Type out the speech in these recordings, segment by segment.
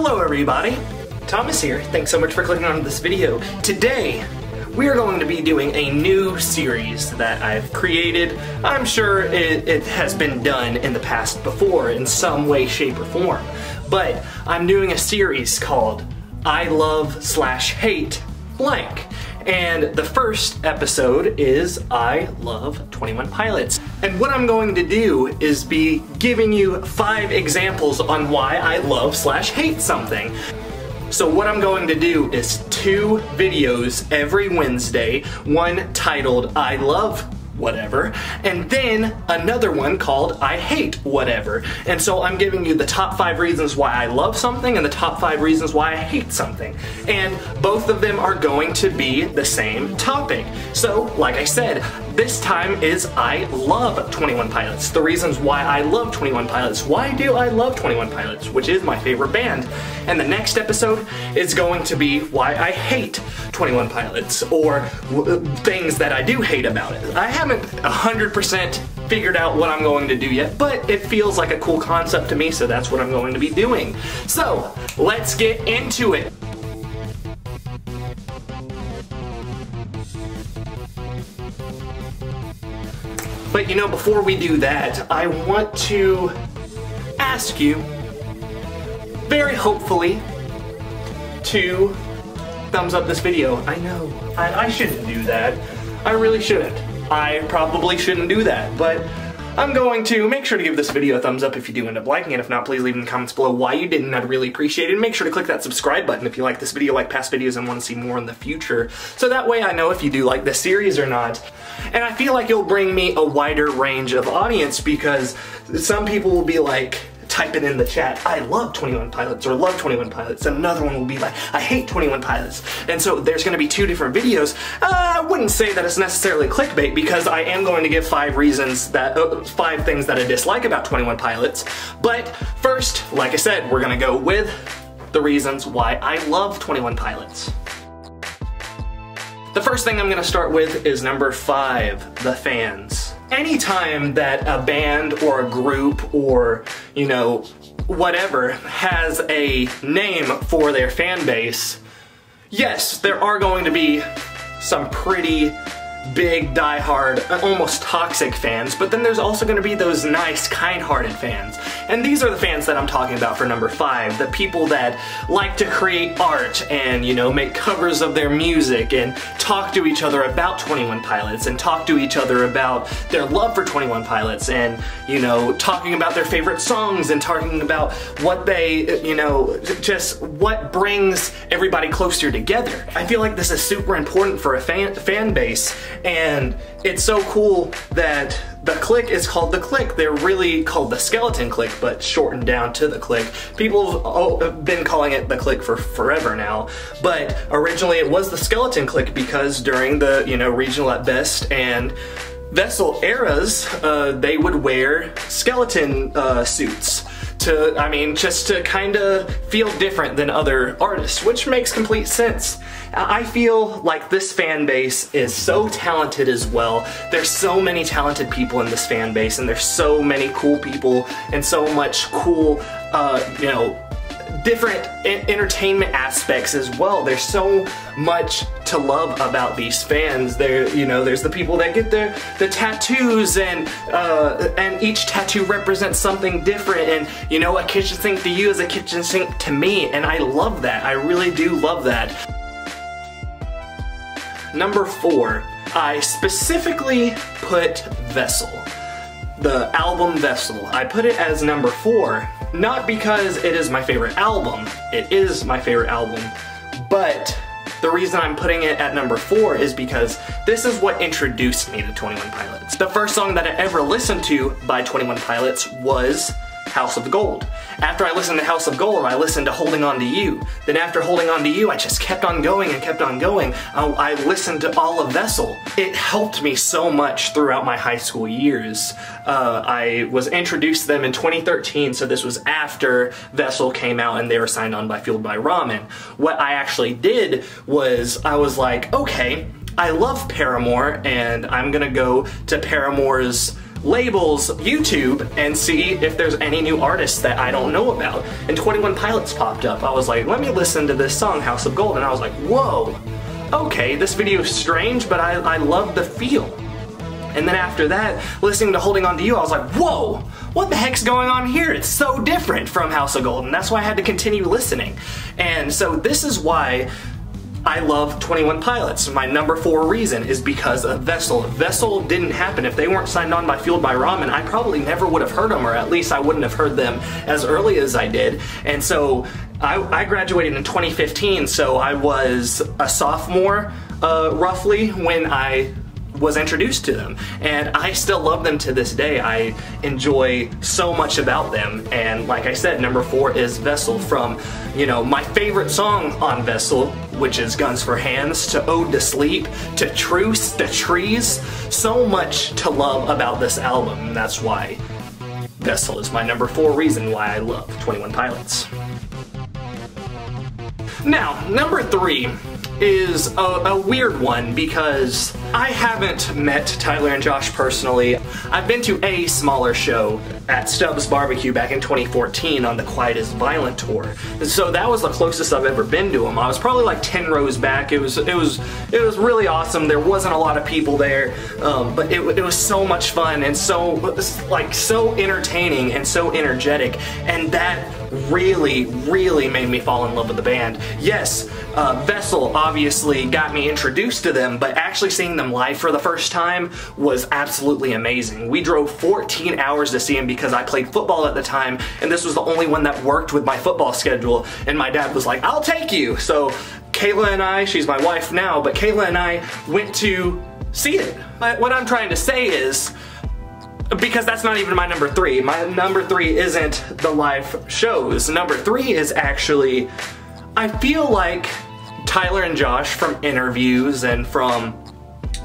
Hello everybody, Thomas here. Thanks so much for clicking on this video. Today, we are going to be doing a new series that I've created. I'm sure it has been done in the past before in some way, shape, or form. But I'm doing a series called I Love/Hate Blank. And the first episode is I Love 21 Pilots. And what I'm going to do is be giving you 5 examples on why I love/hate something. So what I'm going to do is 2 videos every Wednesday, one titled I Love Whatever, and then another one called I Hate Whatever. And so I'm giving you the top 5 reasons why I love something and the top 5 reasons why I hate something. And both of them are going to be the same topic. So, like I said, this time is I love 21 Pilots. The reasons why I love 21 Pilots. Why do I love 21 Pilots, which is my favorite band? And the next episode is going to be why I hate 21 Pilots, or things that I do hate about it. I haven't 100% figured out what I'm going to do yet, but it feels like a cool concept to me, so that's what I'm going to be doing. So, let's get into it. But you know, before we do that, I want to ask you, very hopefully, to thumbs up this video. I know, I shouldn't do that. I really shouldn't. I probably shouldn't do that, but I'm going to make sure to give this video a thumbs up if you do end up liking it. If not, please leave in the comments below why you didn't. I'd really appreciate it. And make sure to click that subscribe button if you like this video, like past videos, and want to see more in the future. So that way I know if you do like this series or not. And I feel like it'll bring me a wider range of audience, because some people will be like, type it in the chat, I love 21 Pilots or love 21 Pilots, and another one will be like, I hate 21 Pilots. And so there's going to be 2 different videos. I wouldn't say that it's necessarily clickbait, because I am going to give 5 reasons that 5 things that I dislike about 21 Pilots. But first, like I said, we're going to go with the reasons why I love 21 Pilots. The first thing I'm going to start with is number 5, the fans. Anytime that a band or a group or, you know, whatever has a name for their fan base, yes, there are going to be some pretty big, die-hard, almost toxic fans, but then there's also going to be those nice, kind-hearted fans. And these are the fans that I'm talking about for number 5, the people that like to create art and, you know, make covers of their music and talk to each other about 21 Pilots and talk to each other about their love for 21 Pilots and, you know, talking about their favorite songs and talking about what they, you know, just what brings everybody closer together. I feel like this is super important for a fan base. And it's so cool that the clique is called the clique. They're really called the Skeleton Clique, but shortened down to the clique. People have been calling it the clique for forever now, but originally it was the Skeleton Clique because during the, you know, Regional at Best and Vessel eras, they would wear skeleton suits. Just to kind of feel different than other artists, which makes complete sense. I feel like this fan base is so talented as well. There's so many talented people in this fan base, and there's so many cool people and so much cool, you know, different entertainment aspects as well. There's so much to love about these fans. There, you know, there's the people that get the tattoos, and each tattoo represents something different. And you know, a kitchen sink to you is a kitchen sink to me, and I love that. I really do love that. Number 4, I specifically put Vessel. The album Vessel. I put it as number 4, not because it is my favorite album. It is my favorite album, but the reason I'm putting it at number 4 is because this is what introduced me to 21 Pilots. The first song that I ever listened to by 21 Pilots was House of Gold. After I listened to House of Gold, I listened to Holding On To You. Then after Holding On To You, I just kept on going and kept on going. I listened to all of Vessel. It helped me so much throughout my high school years. I was introduced to them in 2013, so this was after Vessel came out and they were signed on by Fueled by Ramen. What I actually did was, I was like, okay, I love Paramore, and I'm gonna go to Paramore's labels YouTube and see if there's any new artists that I don't know about. And 21 Pilots popped up. I was like, let me listen to this song, House of Gold. And I was like, whoa, okay, this video is strange, but I love the feel. And then after that, listening to Holding On To You, I was like, whoa, what the heck's going on here? It's so different from House of Gold. And that's why I had to continue listening. And so this is why I love 21 Pilots. My number 4 reason is because of Vessel. If Vessel didn't happen, if they weren't signed on by Fueled by Ramen, I probably never would have heard them, or at least I wouldn't have heard them as early as I did. And so I graduated in 2015, so I was a sophomore roughly when I was introduced to them, and I still love them to this day. I enjoy so much about them, and like I said, number 4 is Vessel. From, you know, my favorite song on Vessel, which is Guns for Hands, to Ode to Sleep, to Truce, to Trees. So much to love about this album, and that's why Vessel is my number 4 reason why I love 21 Pilots. Now, number 3 is a weird one because I haven't met Tyler and Josh personally. I've been to a smaller show at Stubbs Barbecue back in 2014 on the Quiet is Violent tour. So that was the closest I've ever been to them. I was probably like 10 rows back. It was really awesome. There wasn't a lot of people there, but it was so much fun and so entertaining and so energetic, and that really made me fall in love with the band. Yes, Vessel obviously got me introduced to them, but actually seeing them live for the first time was absolutely amazing. We drove 14 hours to see them because I played football at the time, and this was the only one that worked with my football schedule, and my dad was like, I'll take you. So Kayla and I, she's my wife now, but Kayla and I went to see it. But what I'm trying to say is, because that's not even my number 3. My number 3 isn't the live shows. Number 3 is actually, I feel like Tyler and Josh, from interviews and from,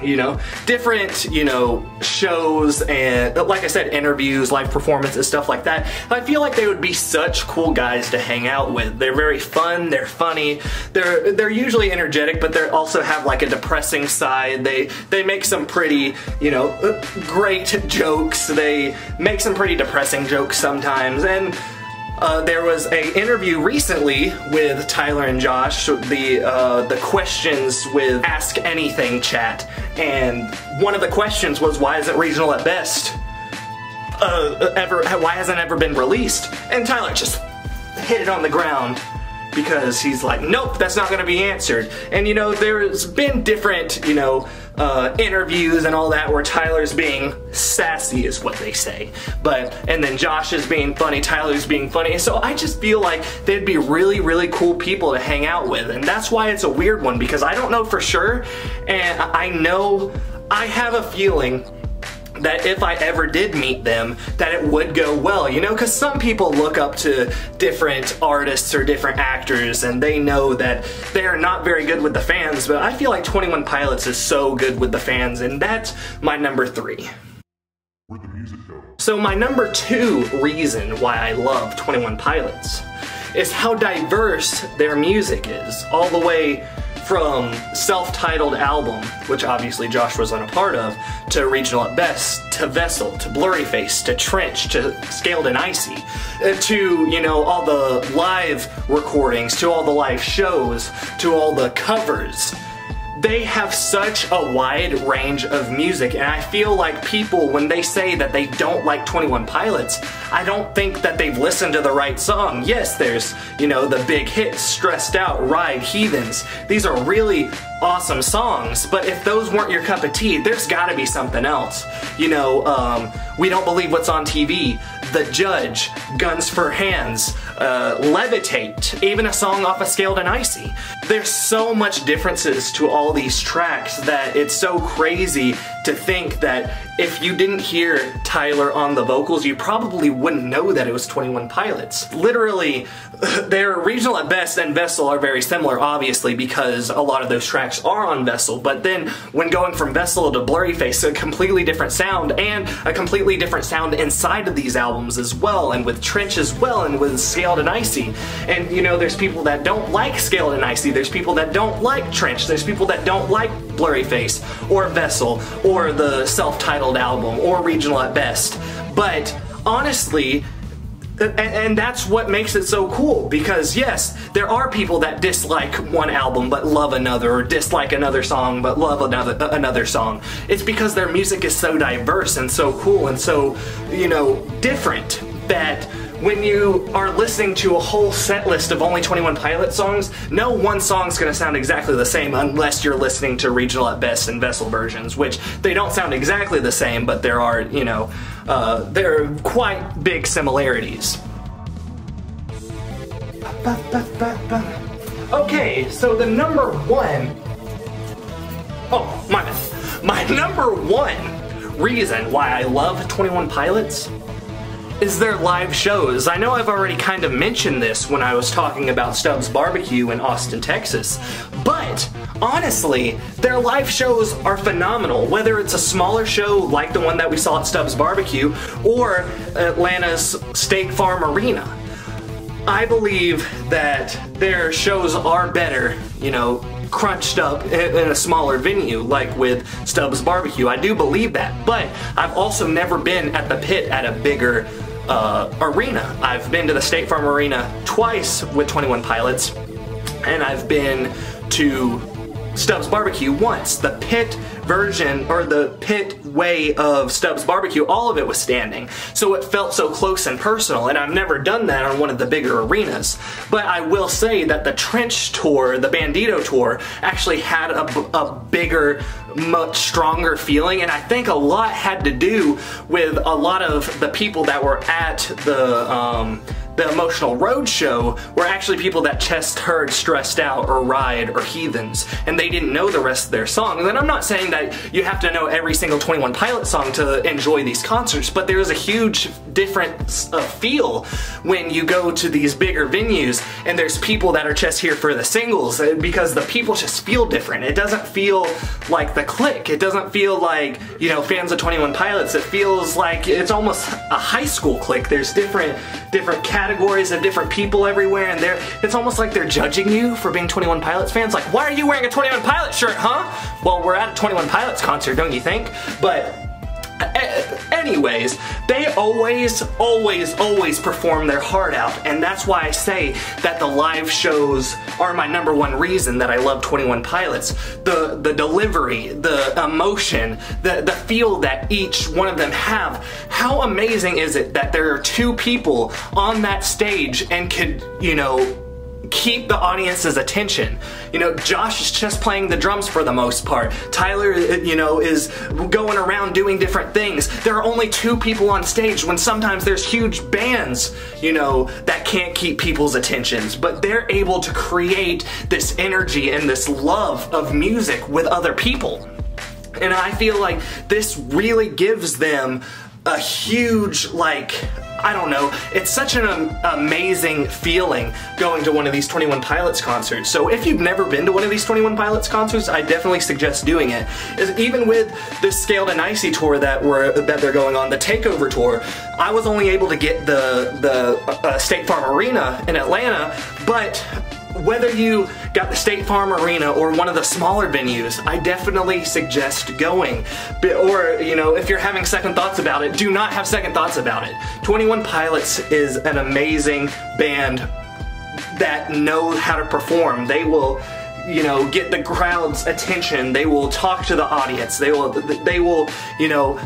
you know, different, you know, shows and, like I said, interviews, live performances, stuff like that. I feel like they would be such cool guys to hang out with. They're very fun, they're funny, they're usually energetic, but they also have like a depressing side. They make some pretty, you know, great jokes. They make some pretty depressing jokes sometimes, and there was an interview recently with Tyler and Josh, the questions with Ask Anything chat, and one of the questions was, why isn't Regional at Best why hasn't it ever been released? And Tyler just hit it on the ground because he's like, nope, that's not gonna be answered. And you know, there's been different, you know, interviews and all that where Tyler's being sassy is what they say, and then Josh is being funny, Tyler's being funny, so I just feel like they'd be really cool people to hang out with, and that's why it's a weird one, because I don't know for sure, and I have a feeling that if I ever did meet them, that it would go well, you know, because some people look up to different artists or different actors and they know that they're not very good with the fans, but I feel like 21 Pilots is so good with the fans, and that's my number 3. So my number 2 reason why I love 21 Pilots is how diverse their music is, all the way from self-titled album, which obviously Josh wasn't a part of, to Regional at Best, to Vessel, to Blurryface, to Trench, to Scaled and Icy, to, you know, all the live recordings, to all the live shows, to all the covers. They have such a wide range of music, and I feel like people, when they say that they don't like 21 Pilots, I don't think that they've listened to the right song. Yes, there's, you know, the big hits, Stressed Out, Ride, Heathens. These are really awesome songs, but if those weren't your cup of tea, there's gotta be something else. You know, We Don't Believe What's on TV, The Judge, Guns for Hands, Levitate, even a song off of Scaled and Icy. There's so much differences to all these tracks that it's so crazy to think that if you didn't hear Tyler on the vocals, you probably wouldn't know that it was 21 Pilots. Literally, their Regional at Best and Vessel are very similar, obviously, because a lot of those tracks are on Vessel, but then when going from Vessel to Blurryface, a completely different sound, and a completely different sound inside of these albums as well, and with Trench as well, and with Scaled and Icy. And you know, there's people that don't like Scaled and Icy, there's people that don't like Trench, there's people that don't like Blurry Face, or Vessel, or the self-titled album, or Regional at Best. But honestly, and that's what makes it so cool, because yes, there are people that dislike one album but love another, or dislike another song but love another song. It's because their music is so diverse and so cool and so, you know, different, that when you are listening to a whole set list of only 21 Pilots songs, no one song's gonna sound exactly the same unless you're listening to Regional at Best and Vessel versions, which they don't sound exactly the same, but there are, you know, there are quite big similarities. Okay, so the number one, my number one reason why I love 21 Pilots is their live shows. I know I've already kind of mentioned this when I was talking about Stubbs Barbecue in Austin, Texas, but honestly, their live shows are phenomenal. Whether it's a smaller show like the one that we saw at Stubbs Barbecue or Atlanta's State Farm Arena, I believe that their shows are better, you know, crunched up in a smaller venue like with Stubbs Barbecue. I do believe that, but I've also never been at the Pit at a bigger arena. I've been to the State Farm Arena twice with 21 Pilots, and I've been to Stubbs Barbecue once. The Pit version, or the Pit way of Stubbs Barbecue, all of it was standing, so it felt so close and personal, and I've never done that on one of the bigger arenas. But I will say that the Trench Tour, the Bandito Tour, actually had a bigger, much stronger feeling, and I think a lot had to do with a lot of the people that were at the Emotional Roadshow were actually people that just heard Stressed Out or Ride or Heathens, and they didn't know the rest of their songs. And I'm not saying that you have to know every single 21 Pilots song to enjoy these concerts, but there is a huge difference of feel when you go to these bigger venues and there's people that are just here for the singles, because the people just feel different. It doesn't feel like the clique. It doesn't feel like, you know, fans of 21 Pilots. It feels like it's almost a high school clique. There's different categories of different people everywhere, and it's almost like they're judging you for being 21 Pilots fans. Like, why are you wearing a 21 Pilots shirt, huh? Well, we're at a 21 Pilots concert, don't you think? But anyways, they always perform their heart out, and that's why I say that the live shows are my number one reason that I love 21 Pilots. The delivery, the emotion, the feel that each one of them have. How amazing is it that there are two people on that stage and could, you know, keep the audience's attention. You know, Josh is just playing the drums for the most part. Tyler, you know, is going around doing different things. There are only two people on stage when sometimes there's huge bands, you know, that can't keep people's attentions, but they're able to create this energy and this love of music with other people. And I feel like this really gives them a huge, like, I don't know, it's such an amazing feeling going to one of these 21 Pilots concerts. So if you've never been to one of these 21 Pilots concerts, I definitely suggest doing it. Even with this Scaled and Icy tour that they're going on, the Takeover tour, I was only able to get the State Farm Arena in Atlanta, but whether you got the State Farm Arena or one of the smaller venues, I definitely suggest going. Or, you know, if you're having second thoughts about it, do not have second thoughts about it. 21 Pilots is an amazing band that knows how to perform. They will, you know, get the crowd's attention. They will talk to the audience. They will, you know,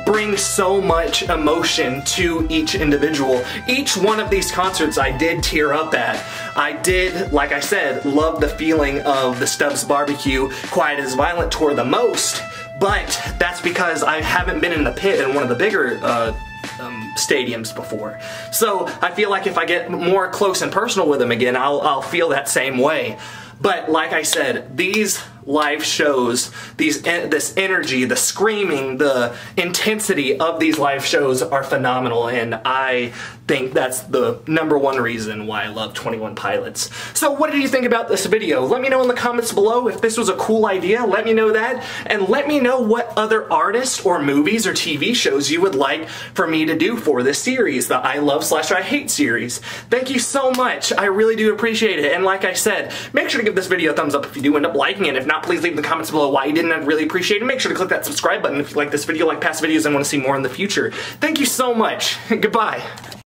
bring so much emotion to each individual. Each one of these concerts I did tear up at. I did, like I said, love the feeling of the Stubbs Barbecue Quiet is Violent tour the most, but that's because I haven't been in the Pit in one of the bigger stadiums before. So I feel like if I get more close and personal with them again, I'll feel that same way. But like I said, these live shows, this energy, the screaming, the intensity of these live shows are phenomenal, and I think that's the number one reason why I love 21 Pilots. So what did you think about this video? Let me know in the comments below if this was a cool idea. Let me know that, and let me know what other artists or movies or TV shows you would like for me to do for this series, the I Love / I Hate series. Thank you so much. I really do appreciate it, and like I said, make sure to give this video a thumbs up if you do end up liking it. If not, please leave in the comments below why you didn't. I'd really appreciate it. Make sure to click that subscribe button if you like this video, like past videos, and want to see more in the future. Thank you so much. Goodbye.